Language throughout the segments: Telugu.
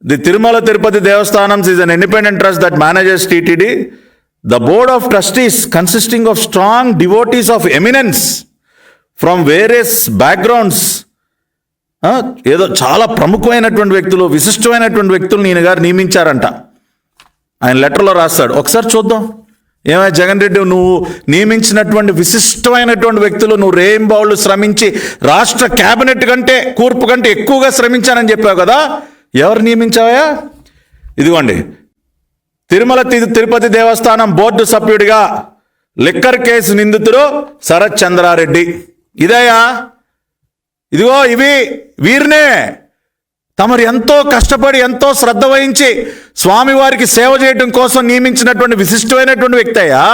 The Tirumala Tirupati Devasthanams is an independent trust that manages TTD. The board of trustees, consisting of strong devotees of eminence from various backgrounds, ఏదో చాలా ప్రముఖమైనటువంటి వ్యక్తులు, విశిష్టమైనటువంటి వ్యక్తులు ఈయన గారు నియమించారంట. ఆయన లెటర్లో రాస్తాడు, ఒకసారి చూద్దాం. ఏమైనా జగన్ రెడ్డి, నువ్వు నియమించినటువంటి విశిష్టమైనటువంటి వ్యక్తులు, నువ్వు రేయింబావులు శ్రమించి రాష్ట్ర క్యాబినెట్ కంటే కూర్పు కంటే ఎక్కువగా శ్రమించానని చెప్పావు కదా, ఎవరు నియమించావా? ఇదిగోండి, తిరుమల తిరుపతి దేవస్థానం బోర్డు సభ్యుడిగా లిక్కర్ కేసు నిందితుడు శరత్ చంద్రారెడ్డి. ఇదయా, ఇదిగో ఇవి వీరినే తమరు ఎంతో కష్టపడి ఎంతో శ్రద్ధ వహించి స్వామివారికి సేవ చేయడం కోసం నియమించినటువంటి విశిష్టమైనటువంటి వ్యక్తి అయ్యా.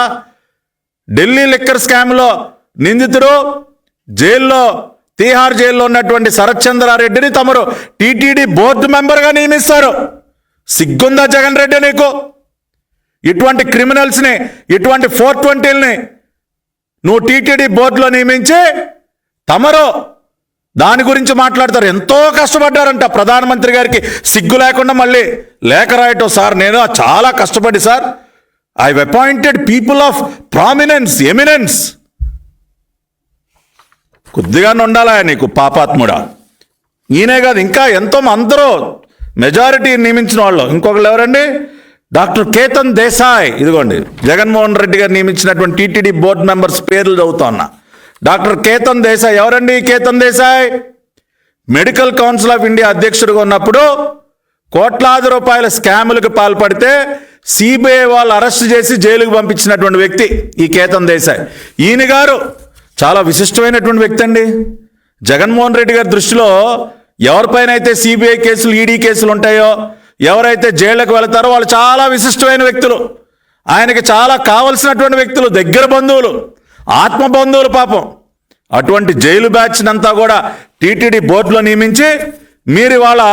ఢిల్లీ లిక్కర్ స్కామ్లో నిందితుడు, జైల్లో తీహార్ జైల్లో ఉన్నటువంటి శరత్ చంద్రారెడ్డిని తమరు టీటీడీ బోర్డు మెంబర్గా నియమిస్తారు. సిగ్గుందా జగన్ రెడ్డి నీకు? ఇటువంటి క్రిమినల్స్ని, ఇటువంటి 420ని నువ్వు టీటీడీ బోర్డులో నియమించి తమరు దాని గురించి మాట్లాడతారు. ఎంతో కష్టపడ్డారంట. ప్రధానమంత్రి గారికి సిగ్గు లేకుండా మళ్ళీ లేఖ రాయటం, సార్ నేను చాలా కష్టపడి sir, I appointed people of prominence, eminence. కొద్దిగానే ఉండాలా నీకు పాపాత్ముడా? ఈయనే కాదు, ఇంకా ఎంతో అందరూ మెజారిటీ నియమించిన వాళ్ళు. ఇంకొకళ్ళు ఎవరండి? డాక్టర్ కేతన్ దేశాయ్. ఇదిగోండి, జగన్మోహన్ రెడ్డి గారు నియమించినటువంటి టీటీడీ బోర్డు మెంబర్స్ పేర్లు చదువుతా ఉన్నా. డాక్టర్ కేతన్ దేశాయ్ ఎవరండి? Ketan Desai medical council of India అధ్యక్షుడిగా ఉన్నప్పుడు కోట్లాది రూపాయల స్కాములకు పాల్పడితే సిబిఐ వాళ్ళు అరెస్ట్ చేసి జైలుకు పంపించినటువంటి వ్యక్తి ఈ కేతన్ దేశాయ్. ఈయన గారు చాలా విశిష్టమైనటువంటి వ్యక్తి అండి. జగన్మోహన్ రెడ్డి గారి దృష్టిలో ఎవరిపైన అయితే సిబిఐ కేసులు, ఈడీ కేసులు ఉంటాయో, ఎవరైతే జైళ్లకు వెళతారో వాళ్ళు చాలా విశిష్టమైన వ్యక్తులు, ఆయనకి చాలా కావలసినటువంటి వ్యక్తులు, దగ్గర బంధువులు, ఆత్మ బంధువులు. పాపం అటువంటి జైలు బ్యాచ్నంతా కూడా టీటీడీ బోర్డులో నియమించి మీరు వాళ్ళ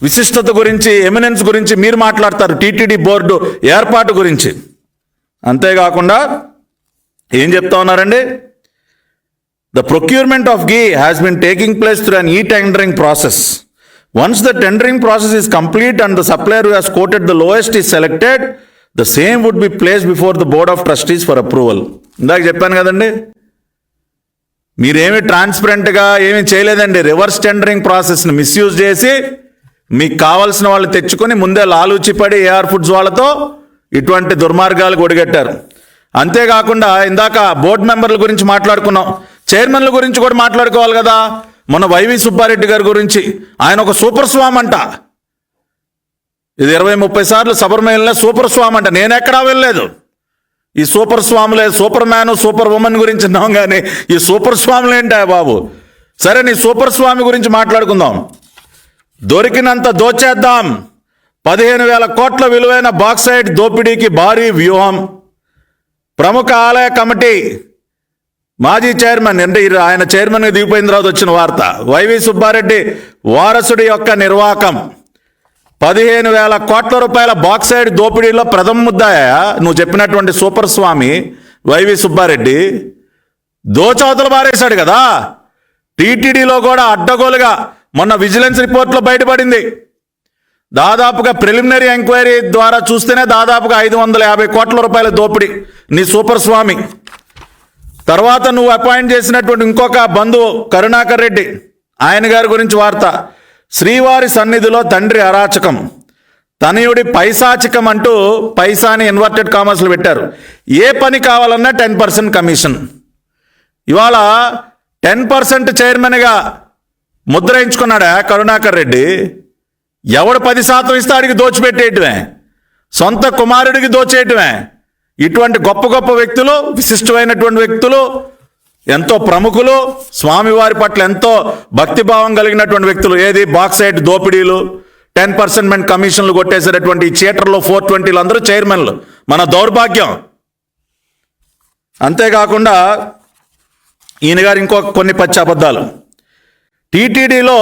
విశిష్టత గురించి, ఎమినెన్స్ గురించి మీరు మాట్లాడతారు, టీటీడీ బోర్డు ఏర్పాటు గురించి. అంతేకాకుండా ఏం చెప్తా ఉన్నారండి? The procurement of ghee has been taking place through an e-tendering process. Once the tendering process is complete and the supplier who has quoted the lowest is selected, the same would be placed before the board of trustees for approval. ఇందాక చెప్పాను కదండి, మీరేమి ట్రాన్స్పరెంట్గా ఏమీ చేయలేదండి. రివర్స్ టెండరింగ్ ప్రాసెస్ని మిస్యూజ్ చేసి మీకు కావాల్సిన వాళ్ళు తెచ్చుకొని ముందే లాలూచిపడి ఏఆర్ ఫుడ్స్ వాళ్ళతో ఇటువంటి దుర్మార్గాలు ఒడిగట్టారు. అంతేకాకుండా ఇందాక బోర్డు మెంబర్ల గురించి మాట్లాడుకున్నాం, చైర్మన్ల గురించి కూడా మాట్లాడుకోవాలి కదా. మొన్న వైవి సుబ్బారెడ్డి గారి గురించి, ఆయన ఒక సూపర్ స్వామ్ అంట. ఇది 20-30 సార్లు సబర్మేల్లో సూపర్ స్వామ్ అంట. నేను ఎక్కడా వెళ్ళలేదు. ఈ సూపర్ స్వాములే, సూపర్ మ్యాన్, సూపర్ ఉమెన్ గురించి విన్నాం, కానీ ఈ సూపర్ స్వాములు ఏంటా బాబు? సరే, నీ సూపర్ స్వామి గురించి మాట్లాడుకుందాం. దొరికినంత దోచేద్దాం. 15,000 కోట్ల విలువైన బాక్సైట్ దోపిడీకి భారీ వ్యూహం. ప్రముఖ ఆలయ కమిటీ మాజీ చైర్మన్, అంటే ఆయన చైర్మన్గా దిగిపోయిన తర్వాత వచ్చిన వార్త, వైవి సుబ్బారెడ్డి వారసుడి యొక్క నిర్వాకం. 15,000 కోట్ల రూపాయల బాక్సైడ్ దోపిడీలో ప్రథమ ముద్దాయ నువ్వు చెప్పినటువంటి సూపర్ స్వామి వైవి సుబ్బారెడ్డి దోచవతలు బారేశాడు కదా. టీటీడీలో కూడా అడ్డగోలుగా మొన్న విజిలెన్స్ రిపోర్ట్లో బయటపడింది. దాదాపుగా ప్రిలిమినరీ ఎంక్వైరీ ద్వారా చూస్తేనే దాదాపుగా 550 కోట్ల రూపాయల దోపిడీ నీ సూపర్ స్వామి. తర్వాత నువ్వు అపాయింట్ చేసినటువంటి ఇంకొక బంధువు కరుణాకర్ రెడ్డి, ఆయన గారి గురించి వార్త. శ్రీవారి సన్నిధిలో తండ్రి అరాచకం, తనయుడి పైశాచికం అంటూ పైసాని ఇన్వర్టెడ్ కామర్స్లు పెట్టారు. ఏ పని కావాలన్నా 10% కమిషన్. ఇవాళ 10% చైర్మన్గా ముద్రయించుకున్నాడా కరుణాకర్ రెడ్డి? ఎవడు 10% ఇస్తే ఆడికి దోచిపెట్టేయటమే, సొంత కుమారుడికి దోచేయటమే. ఇటువంటి గొప్ప గొప్ప వ్యక్తులు, విశిష్టమైనటువంటి వ్యక్తులు, ఎంతో ప్రముఖులు, స్వామివారి పట్ల ఎంతో భక్తిభావం కలిగినటువంటి వ్యక్తులు, ఏది బాక్సైట్ దోపిడీలు, 10% కమిషన్లు కొట్టేసేటటువంటి ఈ చీటర్లు, 420లు అందరూ చైర్మన్లు. మన దౌర్భాగ్యం. అంతేకాకుండా ఈయన గారు ఇంకో కొన్ని పచ్చి అబద్ధాలు. టీటీడీలో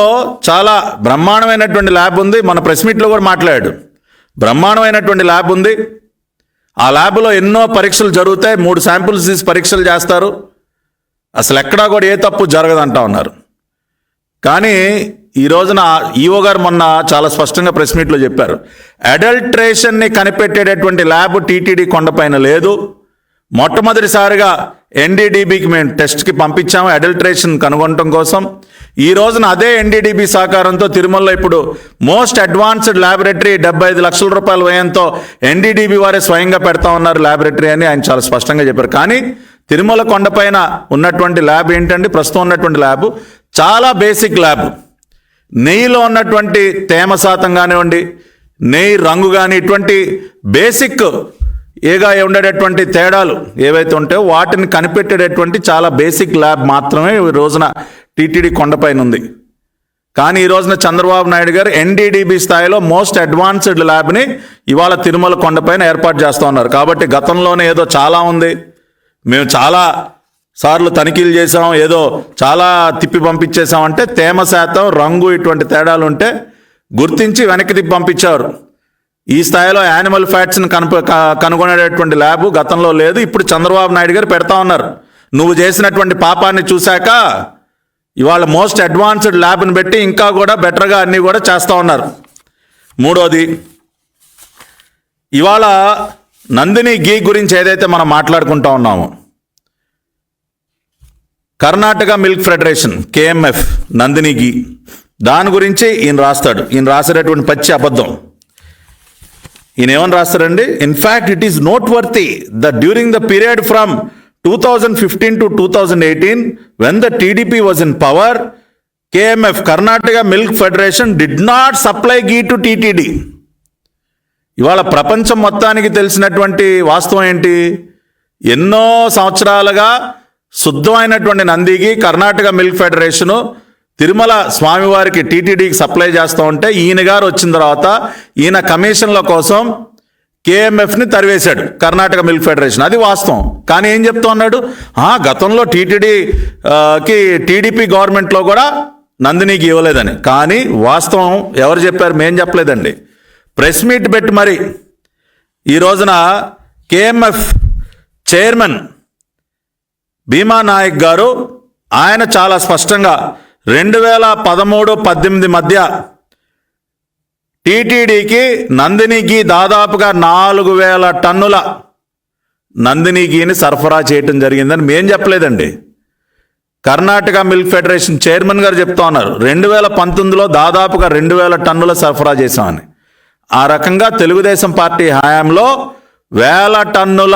చాలా బ్రహ్మాండమైనటువంటి ల్యాబ్ ఉంది. మన ప్రెస్ మీట్లో కూడా మాట్లాడాడు. బ్రహ్మాండమైనటువంటి ల్యాబ్ ఉంది. ఆ ల్యాబ్లో ఎన్నో పరీక్షలు జరుగుతాయి. 3 శాంపుల్స్ తీసి పరీక్షలు చేస్తారు. అసలు ఎక్కడా కూడా ఏ తప్పు జరగదంటా ఉన్నారు. కానీ ఈ రోజున ఈఓ గారు మొన్న చాలా స్పష్టంగా ప్రెస్ మీట్లో చెప్పారు, అడల్ట్రేషన్ని కనిపెట్టేటటువంటి ల్యాబ్ టీటీడీ కొండపైన లేదు. మొట్టమొదటిసారిగా ఎన్డీడీబీకి మేము టెస్ట్కి పంపించాము అడల్ట్రేషన్ కనుగొనటం కోసం. ఈ రోజున అదే ఎన్డీడీబీ సహకారంతో తిరుమలలో ఇప్పుడు మోస్ట్ అడ్వాన్స్డ్ ల్యాబొరేటరీ 75 లక్షల రూపాయల వ్యయంతో ఎన్డీడీబీ వారే స్వయంగా పెడతా ఉన్నారు ల్యాబొరేటరీ అని ఆయన చాలా స్పష్టంగా చెప్పారు. కానీ తిరుమల కొండపైన ఉన్నటువంటి ల్యాబ్ ఏంటంటే, ప్రస్తుతం ఉన్నటువంటి ల్యాబ్ చాలా బేసిక్ ల్యాబ్. నెయ్యిలో ఉన్నటువంటి తేమ శాతం కానివ్వండి, నెయ్యి రంగు కానీ, ఇటువంటి బేసిక్ ఏగా ఉండేటటువంటి తేడాలు ఏవైతే ఉంటాయో వాటిని కనిపెట్టేటటువంటి చాలా బేసిక్ ల్యాబ్ మాత్రమే ఈ రోజున టీటీడీ కొండపైన ఉంది. కానీ ఈ రోజున చంద్రబాబు నాయుడు గారు ఎన్డీడీబీ స్థాయిలో మోస్ట్ అడ్వాన్స్డ్ ల్యాబ్ని ఇవాళ తిరుమల కొండపైన ఏర్పాటు చేస్తూ ఉన్నారు. కాబట్టి గతంలోనే ఏదో చాలా ఉంది, మేము చాలా సార్లు తనిఖీలు చేసాం, ఏదో చాలా తిప్పి పంపించేసామంటే తేమ శాతం, రంగు ఇటువంటి తేడాలు ఉంటే గుర్తించి వెనక్కి తిప్పి పంపించారు. ఈ స్థాయిలో యానిమల్ ఫ్యాట్స్ని కనుగొనేటటువంటి ల్యాబ్ గతంలో లేదు. ఇప్పుడు చంద్రబాబు నాయుడు గారు పెడతా ఉన్నారు. నువ్వు చేసినటువంటి పాపాన్ని చూశాక ఇవాళ మోస్ట్ అడ్వాన్స్డ్ ల్యాబ్ని పెట్టి ఇంకా కూడా బెటర్గా అన్నీ కూడా చేస్తూ ఉన్నారు. మూడోది, ఇవాళ నందిని ఘీ గురించి ఏదైతే మనం మాట్లాడుకుంటా ఉన్నామో, Karnataka milk federation KMF Nandini ghee, దాని గురించి ఈయన రాస్తాడు. ఈయన రాసేటటువంటి పచ్చి అబద్ధం. ఈయన ఏమని రాస్తారండి, in fact it is noteworthy that during the period from 2015 to 2018 when the TDP was in power, KMF Karnataka Milk Federation did not supply ghee to TTD. ఇవాళ ప్రపంచం మొత్తానికి తెలిసినటువంటి వాస్తవం ఏంటి, ఎన్నో సంవత్సరాలుగా శుద్ధమైనటువంటి నందికి కర్ణాటక మిల్క్ ఫెడరేషను తిరుమల స్వామివారికి టీటీడీకి సప్లై చేస్తూ ఉంటే ఈయన గారు వచ్చిన తర్వాత ఈయన కమిషన్ల కోసం కేఎంఎఫ్ని తరివేశాడు కర్ణాటక మిల్క్ ఫెడరేషన్. అది వాస్తవం. కానీ ఏం చెప్తా ఉన్నాడు, గతంలో టీడీపీ గవర్నమెంట్లో కూడా నందినికి ఇవ్వలేదని. కానీ వాస్తవం ఎవరు చెప్పారు, మేం చెప్పలేదండి. ప్రెస్ మీట్ పెట్టి మరి ఈ రోజున కేఎంఎఫ్ చైర్మన్ భీమా నాయక్ గారు ఆయన చాలా స్పష్టంగా 2013-18 మధ్య టీటీడీకి నందినికి దాదాపుగా 4,000 టన్నుల నందిని ఘీని సరఫరా చేయటం జరిగిందని మేం చెప్పలేదండి. కర్ణాటక మిల్క్ ఫెడరేషన్ చైర్మన్ గారు చెప్తా ఉన్నారు 2019లో దాదాపుగా 2,000 టన్నుల సరఫరా చేశామని. ఆ రకంగా తెలుగుదేశం పార్టీ హయాంలో 1,000 టన్నుల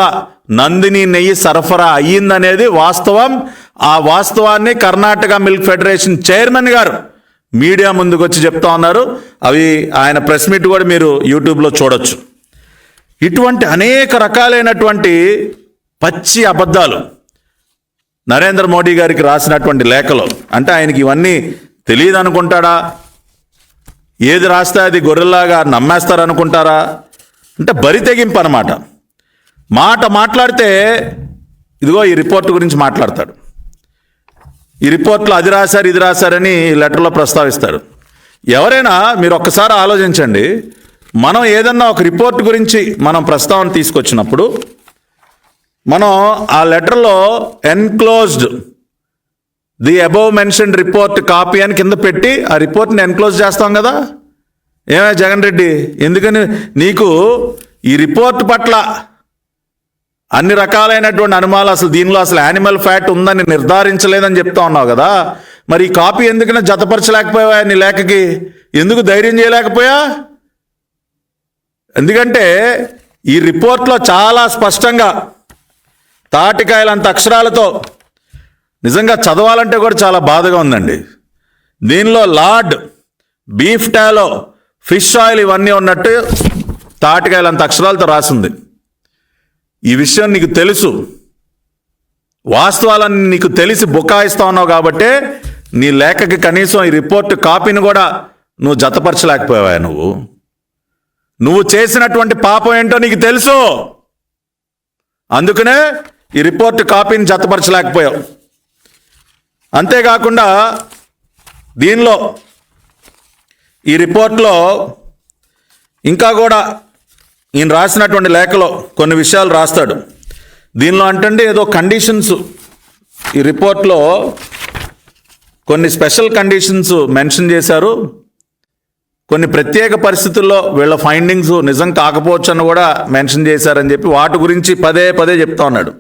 నందిని నెయ్యి సరఫరా అయ్యిందనేది వాస్తవం. ఆ వాస్తవాన్ని కర్ణాటక మిల్క్ ఫెడరేషన్ చైర్మన్ గారు మీడియా ముందుకు వచ్చి చెప్తా ఉన్నారు. అవి ఆయన ప్రెస్ మీట్ కూడా మీరు యూట్యూబ్లో చూడొచ్చు. ఇటువంటి అనేక రకాలైనటువంటి పచ్చి అబద్ధాలు నరేంద్ర మోడీ గారికి రాసినటువంటి లేఖలో, అంటే ఆయనకి ఇవన్నీ తెలియదు అనుకుంటాడా, ఏది రాస్తే అది గొర్రెల్లాగా నమ్మేస్తారనుకుంటారా, అంటే బరి తెగింపు అనమాట. మాట్లాడితే ఇదిగో ఈ రిపోర్ట్ గురించి మాట్లాడతాడు. ఈ రిపోర్ట్లో అది రాశారు ఇది రాశారని లెటర్లో ప్రస్తావిస్తారు. ఎవరైనా మీరు ఒక్కసారి ఆలోచించండి, మనం ఏదన్నా ఒక రిపోర్ట్ గురించి మనం ప్రస్తావన తీసుకొచ్చినప్పుడు మనం ఆ లెటర్లో enclosed the above mentioned report copy అని కింద పెట్టి ఆ రిపోర్ట్ని ఎన్క్లోజ్ చేస్తాం కదా. ఏమే జగన్ రెడ్డి, ఎందుకని నీకు ఈ రిపోర్ట్ పట్ల అన్ని రకాలైనటువంటి అనుమానాలు, అసలు దీనిలో అసలు యానిమల్ ఫ్యాట్ ఉందని నిర్ధారించలేదని చెప్తా ఉన్నావు కదా, మరి ఈ కాపీ ఎందుకన్నా జతపరచలేకపోయావా నీ లేఖకి, ఎందుకు ధైర్యం చేయలేకపోయా? ఎందుకంటే ఈ రిపోర్ట్లో చాలా స్పష్టంగా తాటికాయలంత అక్షరాలతో, నిజంగా చదవాలంటే కూడా చాలా బాధగా ఉందండి. దీనిలో లార్డ్, బీఫ్ టాలో, ఫిష్ ఆయిల్ ఇవన్నీ ఉన్నట్టు తాటికాయలంత అక్షరాలతో రాసింది. ఈ విషయం నీకు తెలుసు, వాస్తవాలన్నీ నీకు తెలిసి బుకాయిస్తా ఉన్నావు కాబట్టే నీ లేఖకి కనీసం ఈ రిపోర్ట్ కాపీని కూడా నువ్వు జతపరచలేకపోయావా? నువ్వు చేసినటువంటి పాపం ఏంటో నీకు తెలుసు, అందుకనే ఈ రిపోర్ట్ కాపీని జతపరచలేకపోయావు. అంతేకాకుండా దీనిలో ఈ రిపోర్ట్లో ఇంకా కూడా ఈయన రాసినటువంటి లేఖలో కొన్ని విషయాలు రాస్తాడు. దీనిలో అంటే ఏదో కండిషన్స్, ఈ రిపోర్ట్లో కొన్ని స్పెషల్ కండిషన్స్ మెన్షన్ చేశారు. కొన్ని ప్రత్యేక పరిస్థితుల్లో వీళ్ళ ఫైండింగ్స్ నిజం కాకపోవచ్చు అని కూడా మెన్షన్ చేశారని చెప్పి వాటి గురించి పదే పదే చెప్తా ఉన్నాడు.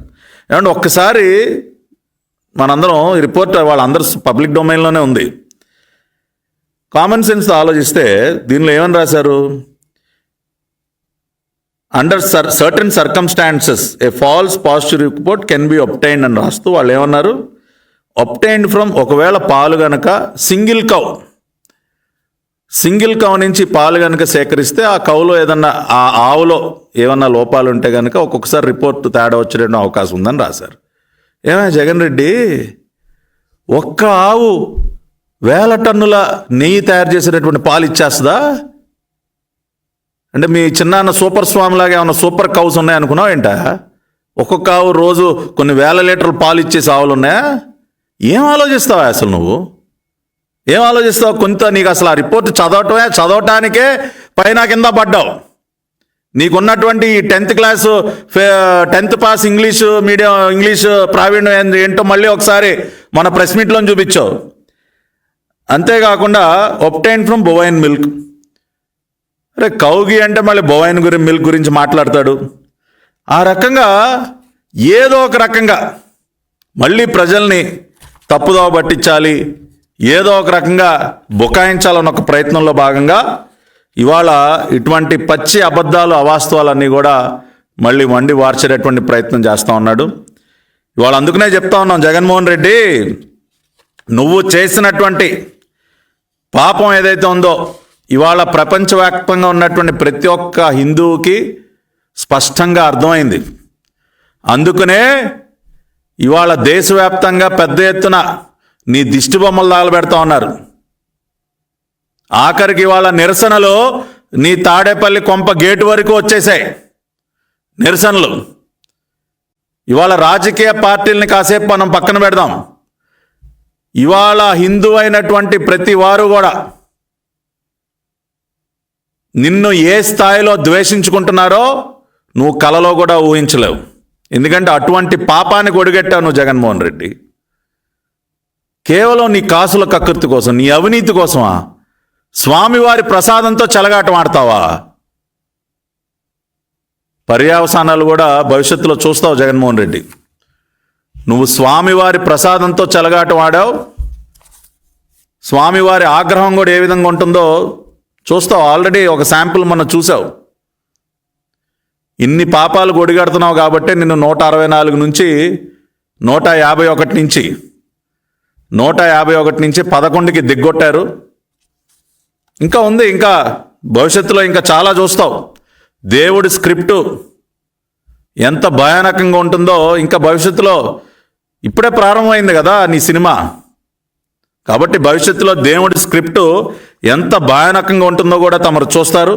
ఏమంటే ఒక్కసారి మనందరం ఈ రిపోర్ట్ వాళ్ళందరూ పబ్లిక్ డొమైన్లోనే ఉంది. కామన్ సెన్స్ ఆలోచిస్తే దీనిలో ఏమని రాశారు? Under certain circumstances a false positive report can be obtained అని రాస్తూ వాళ్ళు ఏమన్నారు? ఒబ్టైన్డ్ ఫ్రమ్, ఒకవేళ పాలు గనక సింగిల్ కౌ నుంచి పాలు కనుక సేకరిస్తే ఆ కౌలో ఏదన్నా, ఆ ఆవులో ఏమన్నా లోపాలు ఉంటే కనుక ఒక్కొక్కసారి రిపోర్ట్ తేడా వచ్చేట అవకాశం ఉందని రాశారు. ఏమైనా జగన్ రెడ్డి, ఒక్క ఆవు 1000 టన్నుల నెయ్యి తయారు చేసేటటువంటి పాలు ఇచ్చేస్తుందా? అంటే మీ చిన్నాన్న సూపర్ స్వామి లాగా ఏమన్నా సూపర్ కౌస్ ఉన్నాయనుకున్నావు ఏంట? ఒక్కొక్క ఆవు రోజు కొన్ని 1000 లీటర్ల పాలు ఇచ్చేసి ఆవులు ఉన్నాయా? ఏం ఆలోచిస్తావా అసలు నువ్వు? ఏం ఆలోచిస్తావు? కొంత నీకు అసలు ఆ రిపోర్ట్ చదవటానికే పైన కింద పడ్డావు. నీకున్నటువంటి 10th పాస్ ఇంగ్లీష్ ప్రావీణ్యం ఏంటో మళ్ళీ ఒకసారి మన ప్రెస్ మీట్లో చూపించావు. అంతేకాకుండా ఒబ్టైన్ ఫ్రమ్ బొవైన్ మిల్క్. అరే కౌగి అంటే మళ్ళీ బొవైన్ మిల్క్ గురించి మాట్లాడతాడు. ఆ రకంగా ఏదో ఒక రకంగా మళ్ళీ ప్రజల్ని తప్పుదోవ పట్టించాలి, ఏదో ఒక రకంగా బుకాయించాలన్న ఒక ప్రయత్నంలో భాగంగా ఇవాళ ఇటువంటి పచ్చి అబద్ధాలు, అవాస్తవాలన్నీ కూడా మళ్ళీ వండి వార్చేటటువంటి ప్రయత్నం చేస్తూ ఉన్నాడు. ఇవాళ అందుకనే చెప్తా ఉన్నాం, జగన్మోహన్ రెడ్డి నువ్వు చేసినటువంటి పాపం ఏదైతే ఉందో ఇవాళ ప్రపంచవ్యాప్తంగా ఉన్నటువంటి ప్రతి ఒక్క హిందువుకి స్పష్టంగా అర్థమైంది. అందుకనే ఇవాళ దేశవ్యాప్తంగా పెద్ద ఎత్తున నీ దిష్టి బొమ్మలు తగలబెడతా ఉన్నారు. ఆఖరికి ఇవాళ నిరసనలు నీ తాడేపల్లి కొంప గేటు వరకు వచ్చేసాయి నిరసనలు. ఇవాళ రాజకీయ పార్టీలని కాసేపు మనం పక్కన పెడదాం. ఇవాళ హిందూ అయినటువంటి ప్రతి వారు కూడా నిన్ను ఏ స్థాయిలో ద్వేషించుకుంటున్నారో నువ్వు కలలో కూడా ఊహించలేవు. ఎందుకంటే అటువంటి పాపానికి ఒడిగట్టావు నువ్వు జగన్మోహన్ రెడ్డి. కేవలం నీ కాసుల కకృతి కోసం, నీ అవినీతి కోసమా? స్వామివారి ప్రసాదంతో చెలగాటం ఆడతావా? పర్యావసానాలు కూడా భవిష్యత్తులో చూస్తావు జగన్మోహన్ రెడ్డి. నువ్వు స్వామివారి ప్రసాదంతో చెలగాటం ఆడావు. స్వామివారి ఆగ్రహం కూడా ఏ విధంగా ఉంటుందో చూస్తావు. ఆల్రెడీ ఒక శాంపుల్ మనం చూసావు. ఇన్ని పాపాలు గొడిగడుతున్నావు కాబట్టి నిన్ను 164 నుంచి 151 నుంచి 11కి దిగ్గొట్టారు. ఇంకా ఉంది, ఇంకా భవిష్యత్తులో ఇంకా చాలా చూస్తావు. దేవుడి స్క్రిప్టు ఎంత భయానకంగా ఉంటుందో ఇంకా భవిష్యత్తులో, ఇప్పుడే ప్రారంభమైంది కదా నీ సినిమా. కాబట్టి భవిష్యత్తులో దేవుడి స్క్రిప్టు ఎంత భయానకంగా ఉంటుందో కూడా తమరు చూస్తారు.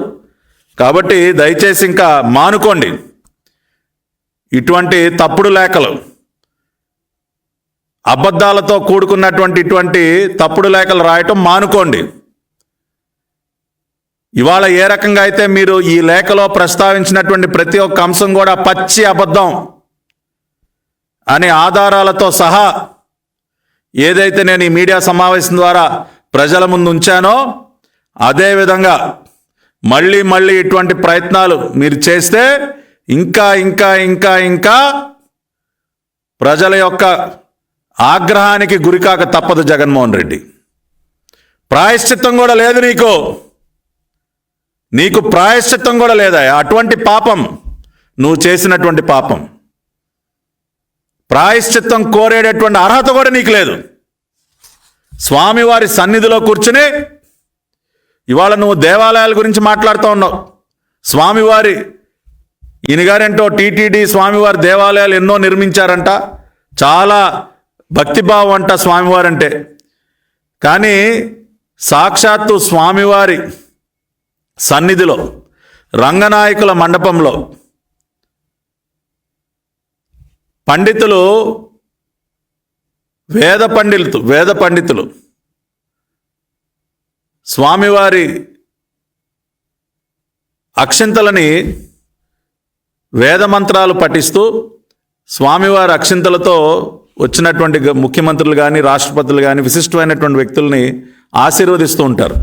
కాబట్టి దయచేసి ఇంకా మానుకోండి ఇటువంటి తప్పుడు లేఖలు, అబద్ధాలతో కూడుకున్నటువంటి ఇటువంటి తప్పుడు లేఖలు రాయటం మానుకోండి. ఇవాళ ఏ రకంగా అయితే మీరు ఈ లేఖలో ప్రస్తావించినటువంటి ప్రతి ఒక్క అంశం కూడా పచ్చి అబద్ధం అనే ఆధారాలతో సహా ఏదైతే నేను ఈ మీడియా సమావేశం ద్వారా ప్రజల ముందు ఉంచానో అదేవిధంగా మళ్ళీ ఇటువంటి ప్రయత్నాలు మీరు చేస్తే ఇంకా ఇంకా ఇంకా ఇంకా ప్రజల యొక్క ఆగ్రహానికి గురికాక తప్పదు జగన్మోహన్ రెడ్డి. ప్రాయశ్చిత్తం కూడా లేదు నీకు ప్రాయశ్చిత్తం కూడా లేదా? అటువంటి పాపం నువ్వు చేసినటువంటి పాపం, ప్రాయశ్చిత్తం కోరేటటువంటి అర్హత కూడా నీకు లేదు. స్వామివారి సన్నిధిలో కూర్చుని ఇవాళ నువ్వు దేవాలయాల గురించి మాట్లాడుతూ ఉన్నావు. స్వామివారి ఈయనగారేంటో టీటీడీ స్వామివారి దేవాలయాలు ఎన్నో నిర్మించారంట, చాలా భక్తిభావం అంట స్వామివారంటే. కానీ సాక్షాత్తు స్వామివారి సన్నిధిలో రంగనాయకుల మండపంలో పండితులు, వేద పండితులు స్వామివారి అక్షింతలని వేద మంత్రాలు పఠిస్తూ స్వామివారి అక్షింతలతో వచ్చినటువంటి ముఖ్యమంత్రులు కానీ రాష్ట్రపతులు కానీ విశిష్టమైనటువంటి వ్యక్తుల్ని ఆశీర్వదిస్తూ ఉంటారు.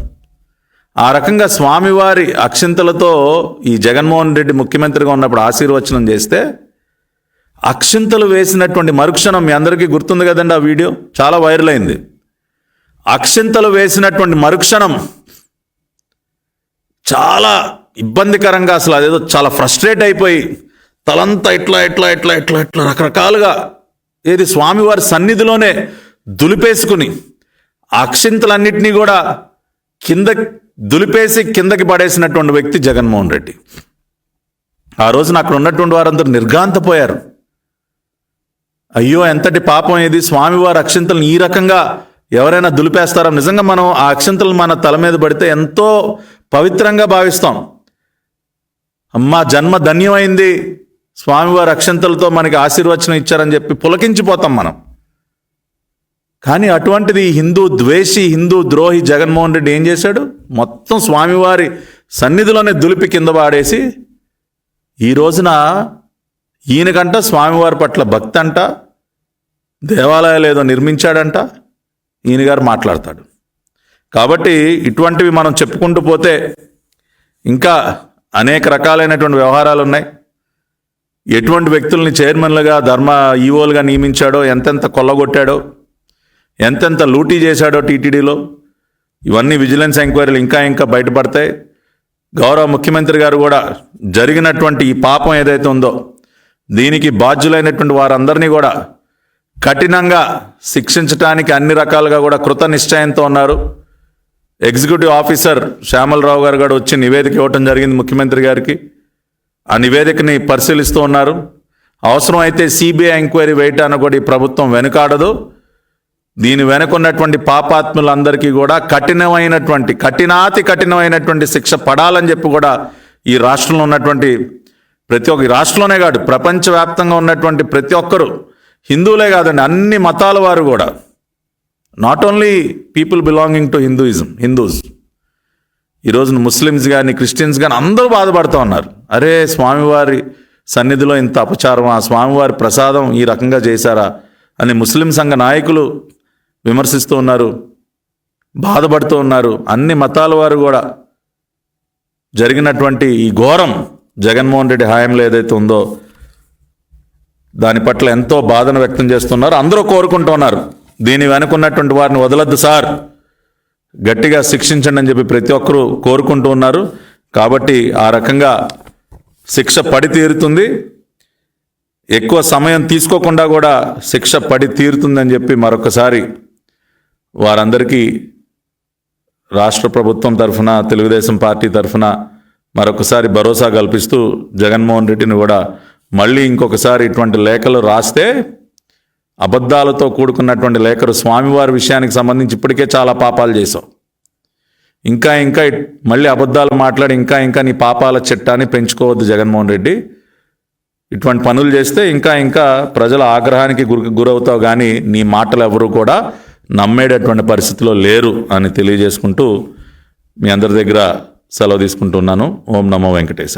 ఆ రకంగా స్వామివారి అక్షింతలతో ఈ జగన్మోహన్ రెడ్డి ముఖ్యమంత్రిగా ఉన్నప్పుడు ఆశీర్వచనం చేస్తే అక్షింతలు వేసినటువంటి మరుక్షణం మీ అందరికీ గుర్తుంది కదండి, ఆ వీడియో చాలా వైరల్ అయింది. అక్షింతలు వేసినటువంటి మరుక్షణం చాలా ఇబ్బందికరంగా, అసలు అదేదో చాలా ఫ్రస్ట్రేట్ అయిపోయి తలంతా ఇట్లా ఇట్లా ఇట్లా ఇట్లా ఇట్లా రకరకాలుగా ఏది స్వామివారి సన్నిధిలోనే దులిపేసుకుని అక్షింతలన్నింటినీ కూడా కింద దులిపేసి కిందకి పడేసినటువంటి వ్యక్తి జగన్మోహన్ రెడ్డి. ఆ రోజున అక్కడ ఉన్నటువంటి వారందరూ నిర్ఘాంతపోయారు. అయ్యో ఎంతటి పాపం ఇది, స్వామివారి అక్షింతలను ఈ రకంగా ఎవరైనా దులిపేస్తారా? నిజంగా మనం ఆ అక్షింతలు మన తల మీద పడితే ఎంతో పవిత్రంగా భావిస్తాం. అమ్మా జన్మ ధన్యమైంది, స్వామివారి అక్షంతలతో మనకి ఆశీర్వచనం ఇచ్చారని చెప్పి పులకించిపోతాం మనం. కానీ అటువంటిది హిందూ ద్వేషి, హిందూ ద్రోహి జగన్మోహన్ రెడ్డి ఏం చేశాడు? మొత్తం స్వామివారి సన్నిధిలోనే దులిపి కింద పాడేసి ఈ రోజున ఈయనకంట స్వామివారి పట్ల భక్తి అంట, దేవాలయాలు ఏదో నిర్మించాడంట, ఈయన గారు మాట్లాడతాడు. కాబట్టి ఇటువంటివి మనం చెప్పుకుంటూ పోతే ఇంకా అనేక రకాలైనటువంటి వ్యవహారాలు ఉన్నాయి. ఎటువంటి వ్యక్తుల్ని చైర్మన్లుగా ఈవోలుగా నియమించాడో, ఎంతెంత కొల్లగొట్టాడో, ఎంతెంత లూటీ చేశాడో టీటీడీలో, ఇవన్నీ విజిలెన్స్ ఎంక్వైరీలు ఇంకా ఇంకా బయటపడతాయి. గౌరవ ముఖ్యమంత్రి గారు కూడా జరిగినటువంటి ఈ పాపం ఏదైతే ఉందో దీనికి బాధ్యులైనటువంటి వారందరినీ కూడా కఠినంగా శిక్షించడానికి అన్ని రకాలుగా కూడా కృత నిశ్చయంతో ఉన్నారు. ఎగ్జిక్యూటివ్ ఆఫీసర్ శ్యామలరావు గారు కూడా వచ్చి నివేదిక ఇవ్వటం జరిగింది ముఖ్యమంత్రి గారికి. ఆ నివేదికని పరిశీలిస్తూ ఉన్నారు. అవసరమైతే సిబిఐ ఎంక్వైరీ వేయటానికి కూడా ఈ ప్రభుత్వం వెనుకాడదు. దీని వెనుకున్నటువంటి పాపాత్ములందరికీ కూడా కఠినమైనటువంటి శిక్ష పడాలని చెప్పి కూడా ఈ రాష్ట్రంలో ఉన్నటువంటి ప్రతి ఒక్క, రాష్ట్రంలోనే కాదు ప్రపంచవ్యాప్తంగా ఉన్నటువంటి ప్రతి ఒక్కరు, హిందువులే కాదండి అన్ని మతాల వారు కూడా, not only people belonging to Hindus, ఈరోజు ముస్లిమ్స్ కానీ క్రిస్టియన్స్ కానీ అందరూ బాధపడుతూ ఉన్నారు. అరే స్వామివారి సన్నిధిలో ఇంత అపచారం, ఆ స్వామివారి ప్రసాదం ఈ రకంగా చేశారా అని ముస్లిం సంఘ నాయకులు విమర్శిస్తూ ఉన్నారు, బాధపడుతూ ఉన్నారు. అన్ని మతాల వారు కూడా జరిగినటువంటి ఈ ఘోరం జగన్మోహన్ రెడ్డి హయాంలో ఏదైతే ఉందో దాని పట్ల ఎంతో బాధను వ్యక్తం చేస్తున్నారు. అందరూ కోరుకుంటున్నారు దీని వెనుకున్నటువంటి వారిని వదలొద్దు సార్, గట్టిగా శిక్షించండి అని చెప్పి ప్రతి ఒక్కరూ కోరుకుంటూ ఉన్నారు. కాబట్టి ఆ రకంగా శిక్ష పడి తీరుతుంది, ఎక్కువ సమయం తీసుకోకుండా కూడా శిక్ష పడి తీరుతుందని చెప్పి మరొకసారి వారందరికీ రాష్ట్ర ప్రభుత్వం తరఫున, తెలుగుదేశం పార్టీ తరఫున మరొకసారి భరోసా కల్పిస్తూ జగన్మోహన్ రెడ్డిని కూడా మళ్ళీ ఇంకొకసారి ఇటువంటి లేఖలు రాస్తే, అబద్ధాలతో కూడుకున్నటువంటి లేఖలు, స్వామివారి విషయానికి సంబంధించి ఇప్పటికే చాలా పాపాలు చేశావు, ఇంకా మళ్ళీ అబద్ధాలు మాట్లాడి ఇంకా నీ పాపాల చిట్టాన్ని పెంచుకోవద్దు జగన్మోహన్ రెడ్డి. ఇటువంటి పనులు చేస్తే ఇంకా ప్రజల ఆగ్రహానికి గురవుతావు, కానీ నీ మాటలు ఎవరు కూడా నమ్మేటటువంటి పరిస్థితిలో లేరు అని తెలియజేసుకుంటూ మీ అందరి దగ్గర సెలవు తీసుకుంటున్నాను. ఓం నమో వెంకటేశ.